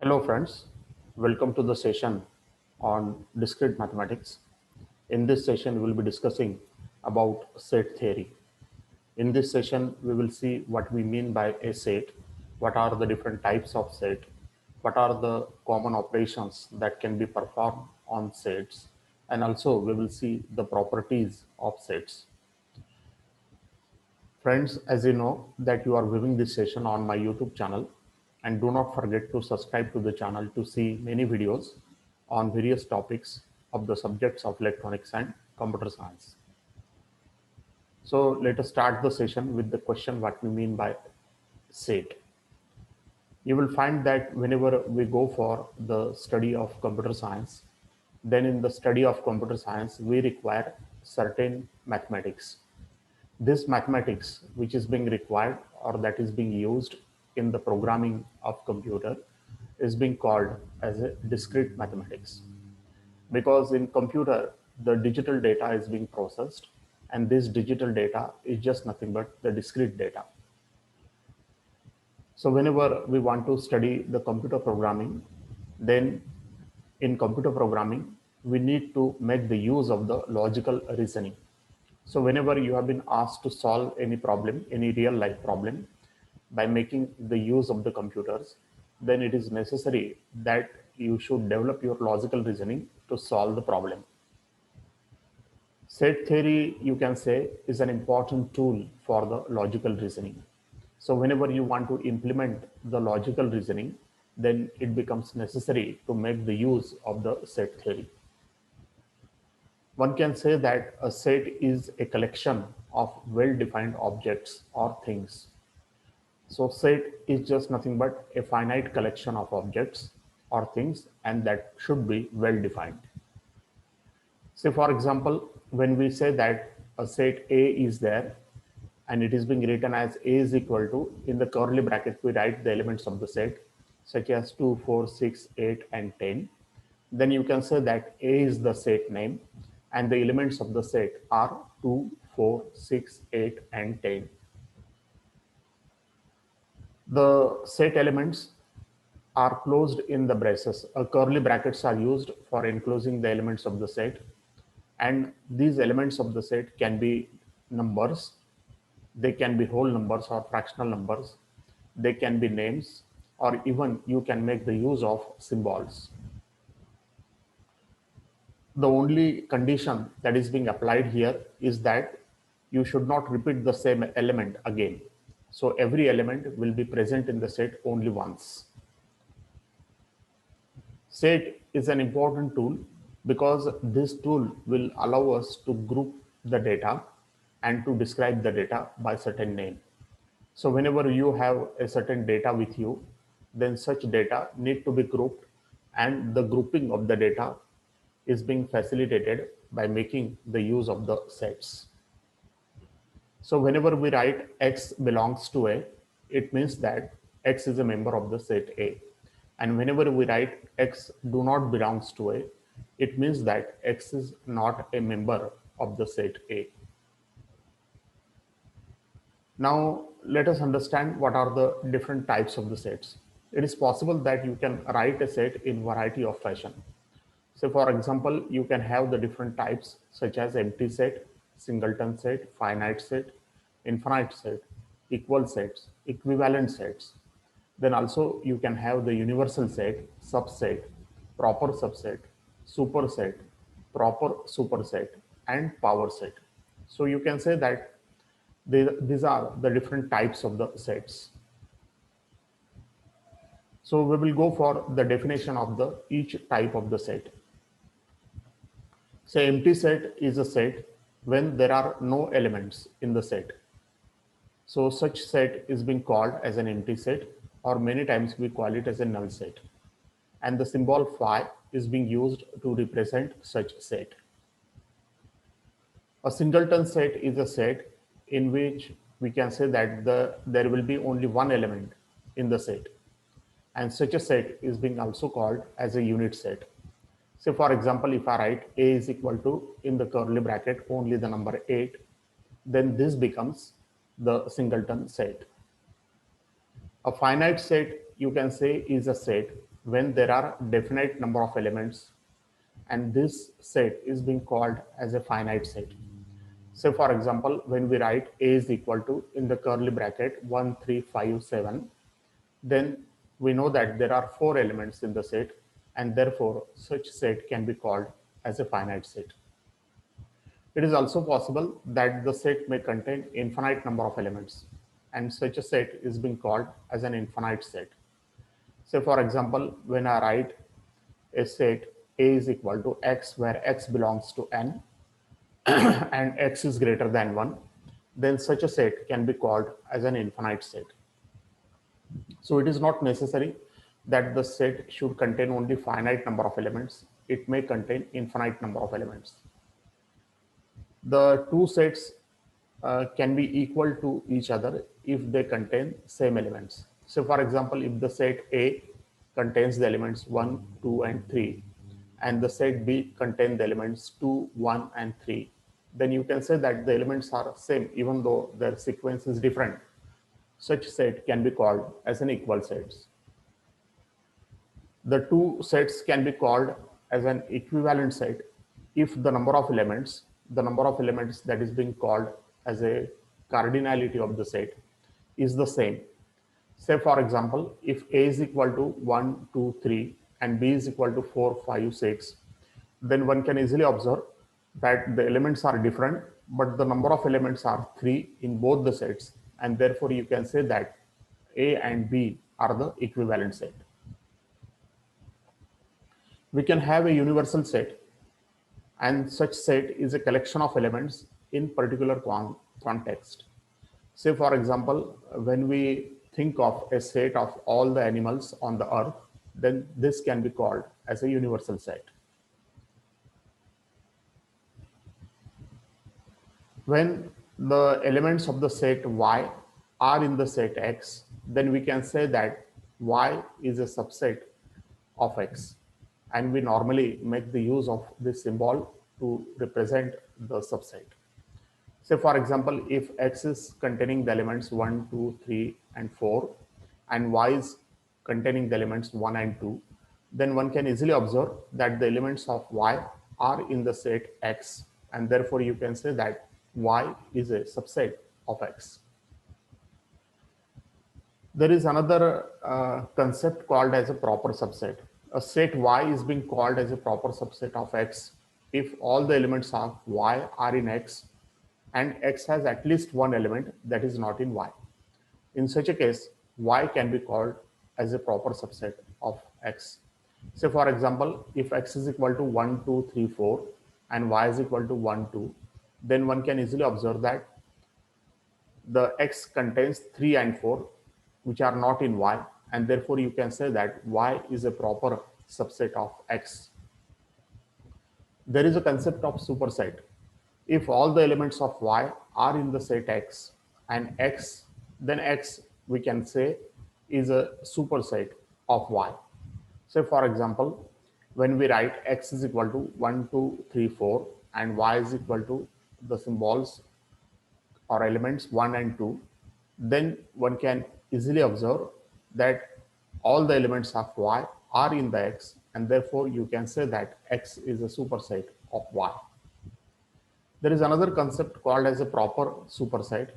Hello friends, welcome to the session on discrete mathematics. In this session, we will be discussing about set theory. In this session, we will see what we mean by a set, what are the different types of set, what are the common operations that can be performed on sets, and also we will see the properties of sets. Friends, as you know that you are viewing this session on my YouTube channel, and do not forget to subscribe to the channel to see many videos on various topics of the subjects of electronics and computer science. So let us start the session with the question what we mean by set. You will find that whenever we go for the study of computer science, then in the study of computer science, we require certain mathematics. This mathematics which is being required or that is being used in the programming of computer is being called as a discrete mathematics, because in computer the digital data is being processed, and this digital data is just nothing but the discrete data. So whenever we want to study the computer programming, then in computer programming, we need to make the use of the logical reasoning. So whenever you have been asked to solve any problem, any real life problem, by making the use of the computers, then it is necessary that you should develop your logical reasoning to solve the problem. Set theory, you can say, is an important tool for the logical reasoning. So whenever you want to implement the logical reasoning, then it becomes necessary to make the use of the set theory. One can say that a set is a collection of well-defined objects or things. So set is just nothing but a finite collection of objects or things, and that should be well-defined. Say for example, when we say that a set A is there and it is being written as A is equal to, in the curly bracket we write the elements of the set such as 2, 4, 6, 8 and 10. Then you can say that A is the set name and the elements of the set are 2, 4, 6, 8 and 10. The set elements are closed in the braces. Curly brackets are used for enclosing the elements of the set, and these elements of the set can be numbers, they can be whole numbers or fractional numbers, they can be names, or even you can make the use of symbols. The only condition that is being applied here is that you should not repeat the same element again. So every element will be present in the set only once. Set is an important tool because this tool will allow us to group the data and to describe the data by certain name. So whenever you have a certain data with you, then such data need to be grouped, and the grouping of the data is being facilitated by making the use of the sets. So whenever we write X belongs to A, it means that X is a member of the set A. And whenever we write X do not belongs to A, it means that X is not a member of the set A. Now let us understand what are the different types of the sets. It is possible that you can write a set in variety of fashion. So for example, you can have the different types such as empty set, singleton set, finite set, infinite set, equal sets, equivalent sets. Then also you can have the universal set, subset, proper subset, superset, proper superset, and power set. So you can say that these are the different types of the sets. So we will go for the definition of the each type of the set. So empty set is a set when there are no elements in the set. So such set is being called as an empty set, or many times we call it as a null set. And the symbol phi is being used to represent such set. A singleton set is a set in which we can say that there will be only one element in the set. And such a set is being also called as a unit set. So for example, if I write A is equal to, in the curly bracket, only the number 8, then this becomes the singleton set. A finite set, you can say, is a set when there are definite number of elements and this set is being called as a finite set. So for example, when we write A is equal to in the curly bracket 1, 3, 5, 7, then we know that there are 4 elements in the set and therefore such set can be called as a finite set. It is also possible that the set may contain infinite number of elements and such a set is being called as an infinite set. So for example, when I write a set A is equal to X where X belongs to N and X is greater than 1, then such a set can be called as an infinite set. So it is not necessary that the set should contain only finite number of elements. It may contain infinite number of elements. The two sets can be equal to each other if they contain same elements. So for example, if the set A contains the elements 1, 2, and 3, and the set B contains the elements 2, 1, and 3, then you can say that the elements are same even though their sequence is different. Such set can be called as an equal sets. The two sets can be called as an equivalent set if the number of elements that is being called as a cardinality of the set is the same. Say for example, if A is equal to 1, 2, 3 and B is equal to 4, 5, 6, then one can easily observe that the elements are different, but the number of elements are 3 in both the sets, and therefore you can say that A and B are the equivalent set. We can have a universal set, and such set is a collection of elements in particular context. Say for example, when we think of a set of all the animals on the earth, then this can be called as a universal set. When the elements of the set Y are in the set X, then we can say that Y is a subset of X. And we normally make the use of this symbol to represent the subset. Say for example, if X is containing the elements 1, 2, 3, and 4, and Y is containing the elements 1 and 2, then one can easily observe that the elements of Y are in the set X, and therefore you can say that Y is a subset of X. There is another concept called as a proper subset. A set Y is being called as a proper subset of X if all the elements of Y are in X and X has at least one element that is not in Y. In such a case, Y can be called as a proper subset of X. So for example, if X is equal to 1, 2, 3, 4 and Y is equal to 1, 2, then one can easily observe that the X contains 3 and 4 which are not in Y, and therefore you can say that Y is a proper subset of X. There is a concept of superset. If all the elements of Y are in the set X and X, then X we can say is a superset of Y. So for example, when we write X is equal to 1, 2, 3, 4 and Y is equal to the symbols or elements 1 and 2, then one can easily observe that all the elements of Y are in the X, and therefore you can say that X is a superset of Y. There is another concept called as a proper superset.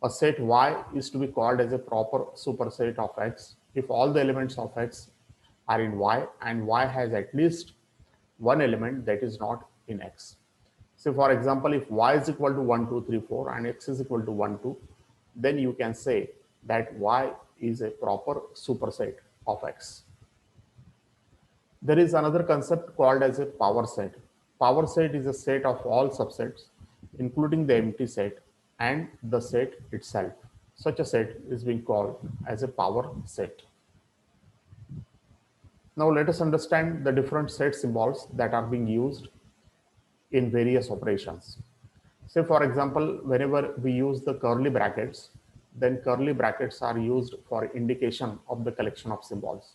A set Y is to be called as a proper superset of X if all the elements of X are in Y and Y has at least one element that is not in X. So for example, if Y is equal to 1, 2, 3, 4 and X is equal to 1, 2, then you can say that Y is a proper superset of X. There is another concept called as a power set. Power set is a set of all subsets, including the empty set and the set itself. Such a set is being called as a power set. Now let us understand the different set symbols that are being used in various operations. Say for example, whenever we use the curly brackets, then curly brackets are used for indication of the collection of symbols.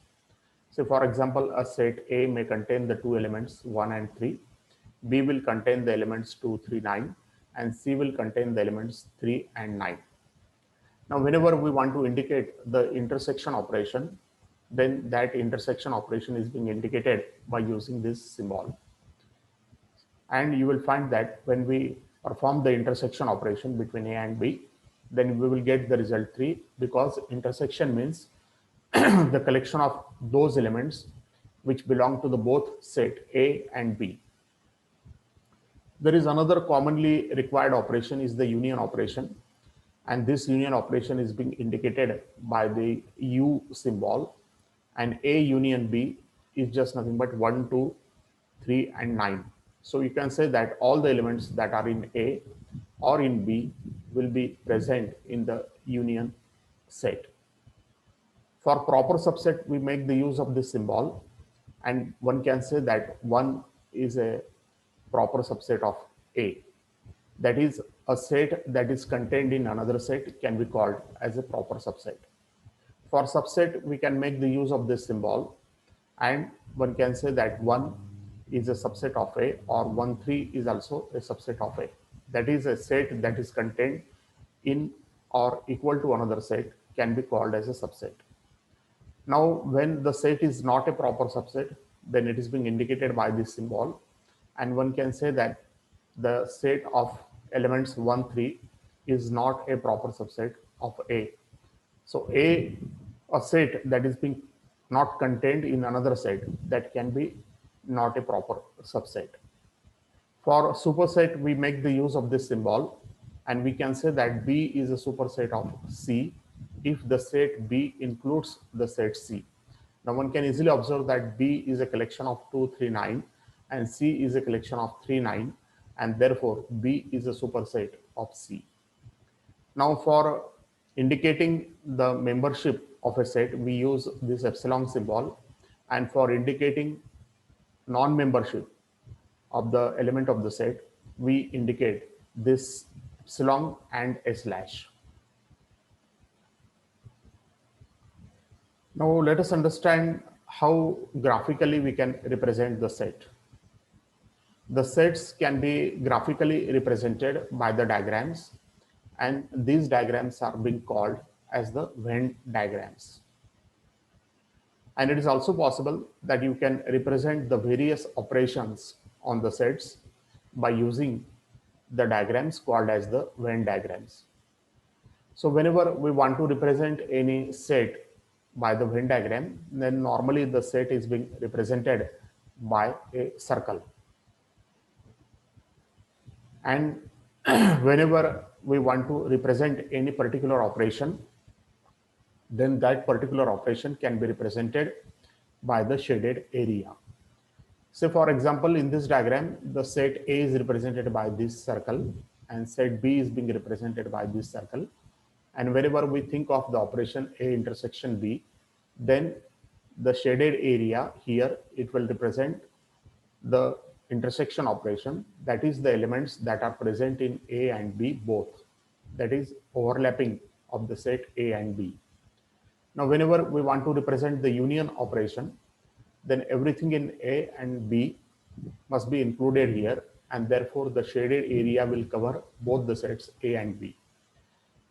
So for example, a set A may contain the two elements 1 and 3, B will contain the elements 2, 3, 9, and C will contain the elements 3 and 9. Now, whenever we want to indicate the intersection operation, then that intersection operation is being indicated by using this symbol. And you will find that when we perform the intersection operation between A and B, then we will get the result 3, because intersection means the collection of those elements which belong to the both set A and B. There is another commonly required operation is the union operation, and this union operation is being indicated by the U symbol, and A union B is just nothing but 1, 2, 3 and 9. So you can say that all the elements that are in A or in B will be present in the union set. For proper subset, we make the use of this symbol, and one can say that 1 is a proper subset of A. That is, a set that is contained in another set can be called as a proper subset. For subset, we can make the use of this symbol, and one can say that 1 is a subset of A, or 1, 3 is also a subset of A. That is, a set that is contained in or equal to another set can be called as a subset. Now, when the set is not a proper subset, then it is being indicated by this symbol, and one can say that the set of elements 1, 3 is not a proper subset of A. So a set that is being not contained in another set, that can be not a proper subset. For superset, we make the use of this symbol, and we can say that B is a superset of C if the set B includes the set C. Now one can easily observe that B is a collection of 2, 3, 9, and C is a collection of 3, 9, and therefore B is a superset of C. Now for indicating the membership of a set, we use this epsilon symbol, and for indicating non-membership of the element of the set, we indicate this epsilon and a slash. Now let us understand how graphically we can represent the set. The sets can be graphically represented by the diagrams, and these diagrams are being called as the Venn diagrams. And it is also possible that you can represent the various operations on the sets by using the diagrams called as the Venn diagrams. So whenever we want to represent any set by the Venn diagram, then normally the set is being represented by a circle. And whenever we want to represent any particular operation, then that particular operation can be represented by the shaded area. So for example, in this diagram, the set A is represented by this circle, and set B is being represented by this circle. And whenever we think of the operation A intersection B, then the shaded area here, it will represent the intersection operation, that is the elements that are present in A and B both, that is overlapping of the set A and B. Now whenever we want to represent the union operation, then everything in A and B must be included here, and therefore the shaded area will cover both the sets A and B.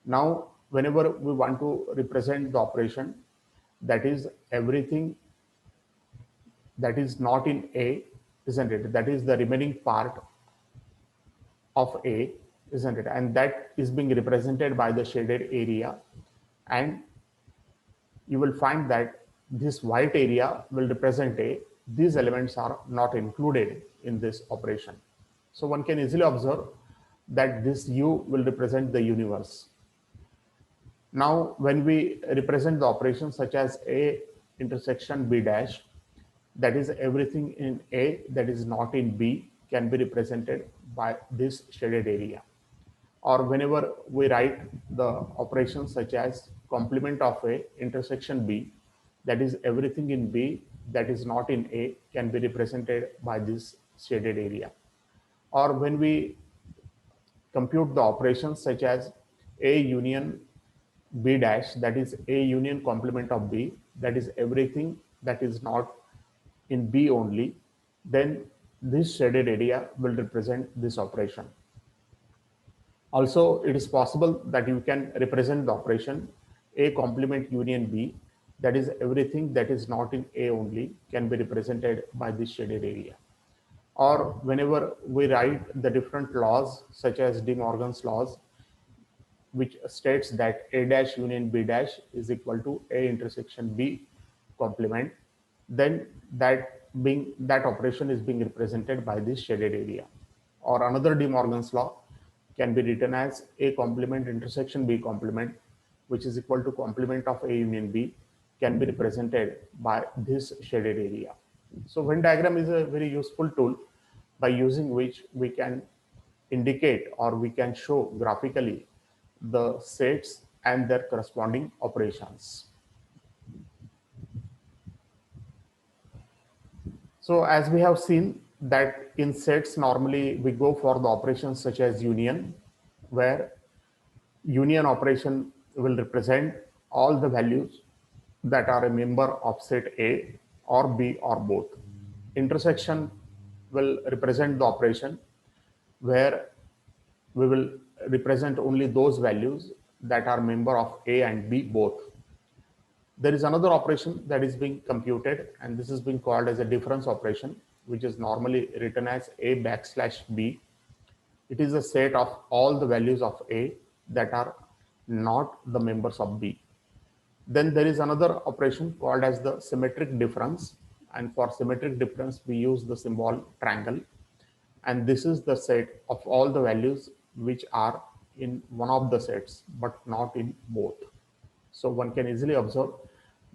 Now whenever we want to represent the operation, that is everything that is not in A, isn't it? That is the remaining part of A, isn't it? And that is being represented by the shaded area, and you will find that this white area will represent A. These elements are not included in this operation. So one can easily observe that this U will represent the universe. Now, when we represent the operation such as A intersection B dash, that is everything in A that is not in B can be represented by this shaded area. Or whenever we write the operations such as complement of A intersection B, that is everything in B that is not in A can be represented by this shaded area. Or when we compute the operations such as A union B dash, that is A union complement of B, that is everything that is not in B only, then this shaded area will represent this operation. Also, it is possible that you can represent the operation A complement union B, that is everything that is not in A only, can be represented by this shaded area. Or whenever we write the different laws, such as De Morgan's laws, which states that A dash union B dash is equal to A intersection B complement, then that operation is being represented by this shaded area. Or another De Morgan's law can be written as A complement intersection B complement, which is equal to complement of A union B, can be represented by this shaded area. So Venn diagram is a very useful tool by using which we can indicate or we can show graphically the sets and their corresponding operations. So as we have seen that in sets, normally we go for the operations such as union, where union operation will represent all the values that are a member of set A or B or both. Intersection will represent the operation where we will represent only those values that are member of A and B both. There is another operation that is being computed, and this is being called as a difference operation, which is normally written as A backslash B. It is a set of all the values of A that are not the members of B. Then there is another operation called as the symmetric difference. And for symmetric difference, we use the symbol triangle. And this is the set of all the values which are in one of the sets, but not in both. So one can easily observe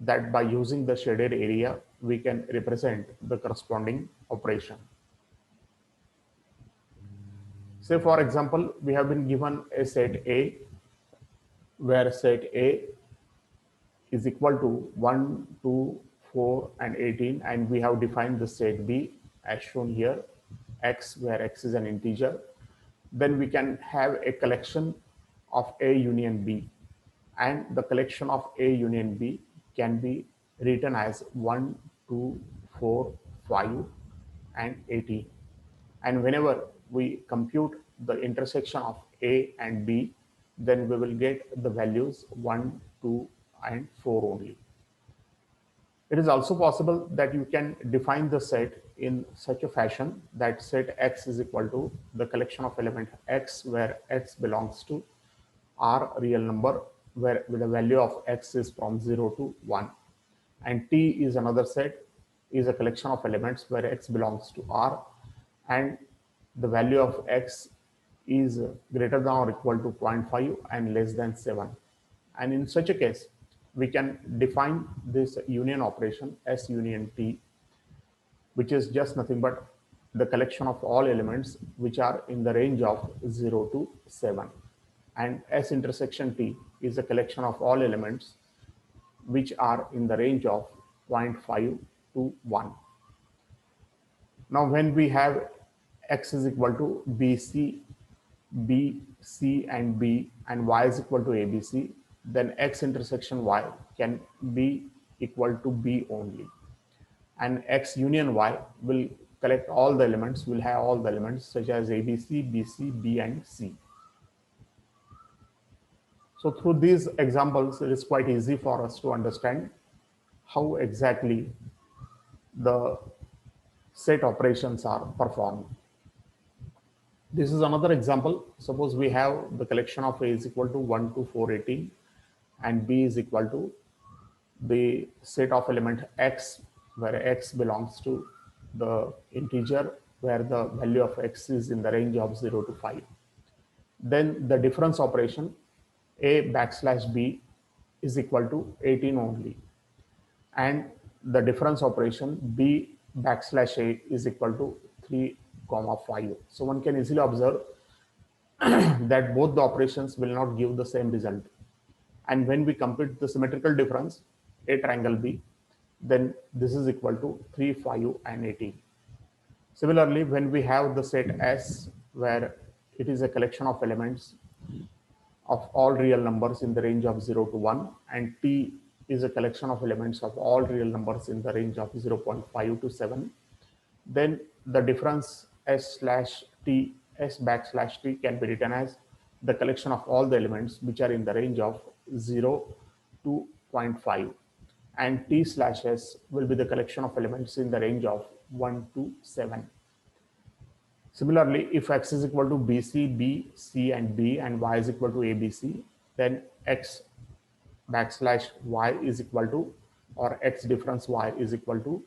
that by using the shaded area, we can represent the corresponding operation. Say, for example, we have been given a set A, where set A is equal to 1, 2, 4, and 18, and we have defined the set B as shown here, x, where x is an integer. Then we can have a collection of A union B, and the collection of A union B can be written as 1, 2, 4, 5, and 18. And whenever we compute the intersection of A and B, then we will get the values 1, 2, and 4 only. It is also possible that you can define the set in such a fashion that set X is equal to the collection of element X, where X belongs to R real number, where the value of X is from 0 to 1. And T is another set, is a collection of elements where X belongs to R, and the value of X is greater than or equal to 0.5 and less than 7. And in such a case, we can define this union operation S union T, which is just nothing but the collection of all elements which are in the range of 0 to 7. And S intersection T is a collection of all elements which are in the range of 0.5 to 1. Now, when we have X is equal to BC, B, C, and B, and Y is equal to ABC, then X intersection Y can be equal to B only. And X union Y will collect all the elements, will have all the elements such as ABC, BC, B, and C. So through these examples, it is quite easy for us to understand how exactly the set operations are performed. This is another example. Suppose we have the collection of A is equal to 1 to 418 and B is equal to the set of element X, where X belongs to the integer where the value of X is in the range of 0 to 5. Then the difference operation A backslash B is equal to 18 only. And the difference operation B backslash A is equal to 3, 5. So one can easily observe that both the operations will not give the same result. And when we compute the symmetrical difference, A triangle B, then this is equal to 3, 5, and 18. Similarly, when we have the set S, where it is a collection of elements of all real numbers in the range of 0 to 1, and T is a collection of elements of all real numbers in the range of 0.5 to 7, then the difference S slash T, S backslash T can be written as the collection of all the elements which are in the range of 0 to 0.5. and T slash S will be the collection of elements in the range of 1 to 7. Similarly, if X is equal to BC, B, C and B and Y is equal to ABC, then X backslash Y is equal to, or X difference Y is equal to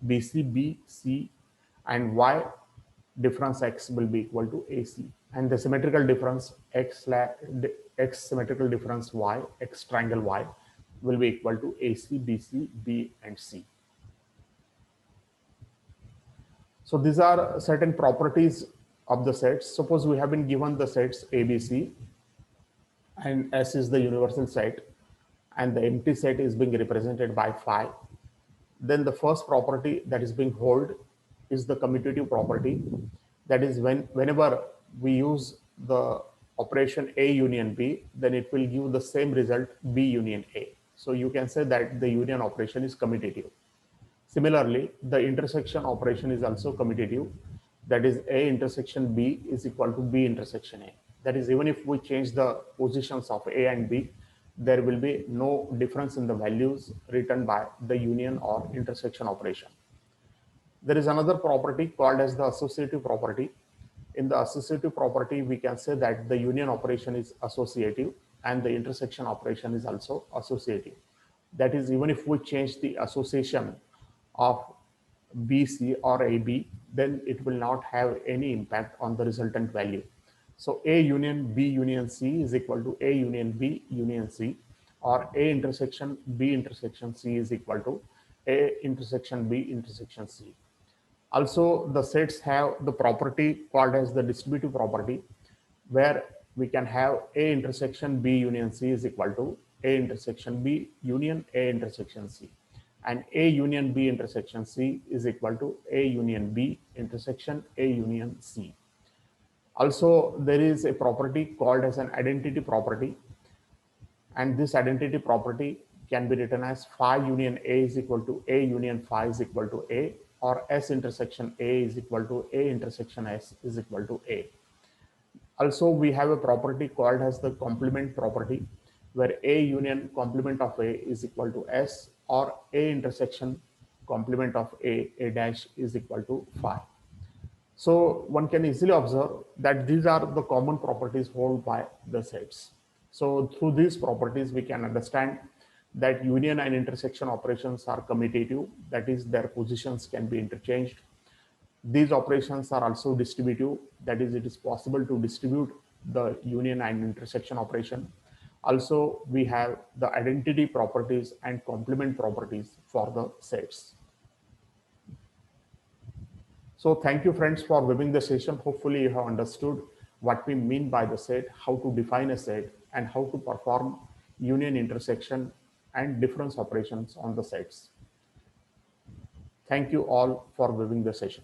BC, B, C and Y difference X will be equal to AC. And the symmetrical difference X symmetrical difference Y, X triangle Y will be equal to AC, BC, B and C. So these are certain properties of the sets. Suppose we have been given the sets ABC and S is the universal set and the empty set is being represented by phi. Then the first property that is being held is the commutative property. That is whenever we use the operation A union B, then it will give the same result B union A. So you can say that the union operation is commutative. Similarly, the intersection operation is also commutative. That is A intersection B is equal to B intersection A. That is, even if we change the positions of A and B, there will be no difference in the values written by the union or intersection operation. There is another property called as the associative property. In the associative property, we can say that the union operation is associative and the intersection operation is also associative. That is, even if we change the association of BC or AB, then it will not have any impact on the resultant value. So A union B union C is equal to A union B union C, or A intersection B intersection C is equal to A intersection B intersection C. Also, the sets have the property called as the distributive property, where we can have A intersection B union C is equal to A intersection B union A intersection C, and A union B intersection C is equal to A union B intersection A union C. Also, there is a property called as an identity property, and this identity property can be written as phi union A is equal to A union phi is equal to A, or S intersection A is equal to A intersection S is equal to A. Also, we have a property called as the complement property, where A union complement of A is equal to S, or A intersection complement of A dash is equal to phi. So one can easily observe that these are the common properties held by the sets. So through these properties, we can understand that union and intersection operations are commutative, that is, their positions can be interchanged. These operations are also distributive, that is, it is possible to distribute the union and intersection operation. Also, we have the identity properties and complement properties for the sets. So thank you, friends, for viewing the session. Hopefully you have understood what we mean by the set, how to define a set, and how to perform union, intersection, and difference operations on the sets. Thank you all for viewing the session.